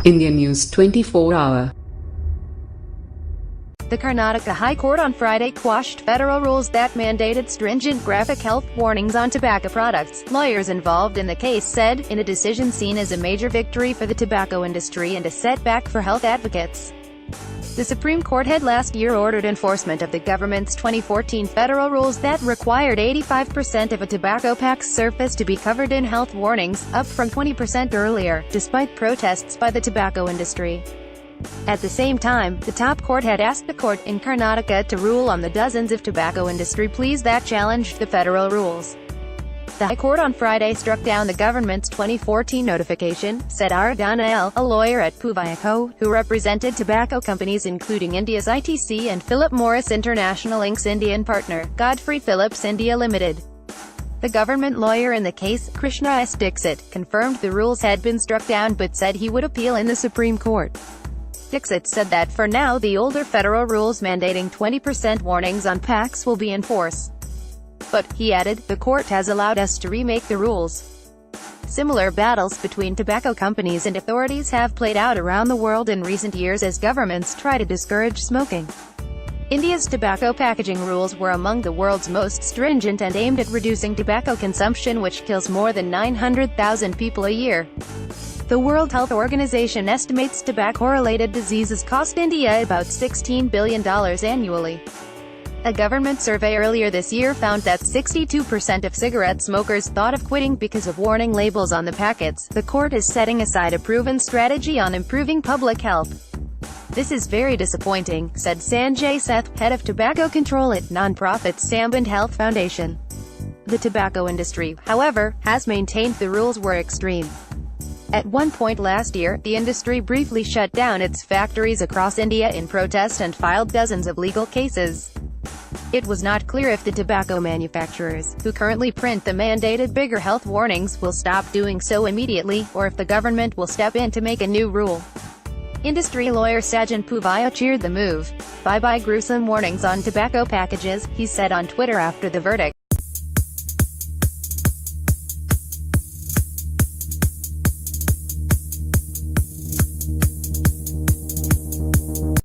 Indian News 24-hour. The Karnataka High Court on Friday quashed federal rules that mandated stringent graphic health warnings on tobacco products, lawyers involved in the case said, in a decision seen as a major victory for the tobacco industry and a setback for health advocates. The Supreme Court had last year ordered enforcement of the government's 2014 federal rules that required 85% of a tobacco pack's surface to be covered in health warnings, up from 20% earlier, despite protests by the tobacco industry. At the same time, the top court had asked the court in Karnataka to rule on the dozens of tobacco industry pleas that challenged the federal rules. The High Court on Friday struck down the government's 2014 notification, said Ardana L., a lawyer at Puvaya Co., who represented tobacco companies including India's ITC and Philip Morris International Inc.'s Indian partner, Godfrey Phillips India Limited. The government lawyer in the case, Krishna S. Dixit, confirmed the rules had been struck down but said he would appeal in the Supreme Court. Dixit said that for now the older federal rules mandating 20% warnings on packs will be in force. But, he added, the court has allowed us to remake the rules. Similar battles between tobacco companies and authorities have played out around the world in recent years as governments try to discourage smoking. India's tobacco packaging rules were among the world's most stringent and aimed at reducing tobacco consumption, which kills more than 900,000 people a year. The World Health Organization estimates tobacco-related diseases cost India about $16 billion annually. A government survey earlier this year found that 62% of cigarette smokers thought of quitting because of warning labels on the packets. The court is setting aside a proven strategy on improving public health. This is very disappointing, said Sanjay Seth, head of tobacco control at non-profit Samband Health Foundation. The tobacco industry, however, has maintained the rules were extreme. At one point last year, the industry briefly shut down its factories across India in protest and filed dozens of legal cases. It was not clear if the tobacco manufacturers, who currently print the mandated bigger health warnings, will stop doing so immediately, or if the government will step in to make a new rule. Industry lawyer Sajan Puvaya cheered the move. "Bye-bye gruesome warnings on tobacco packages," he said on Twitter after the verdict.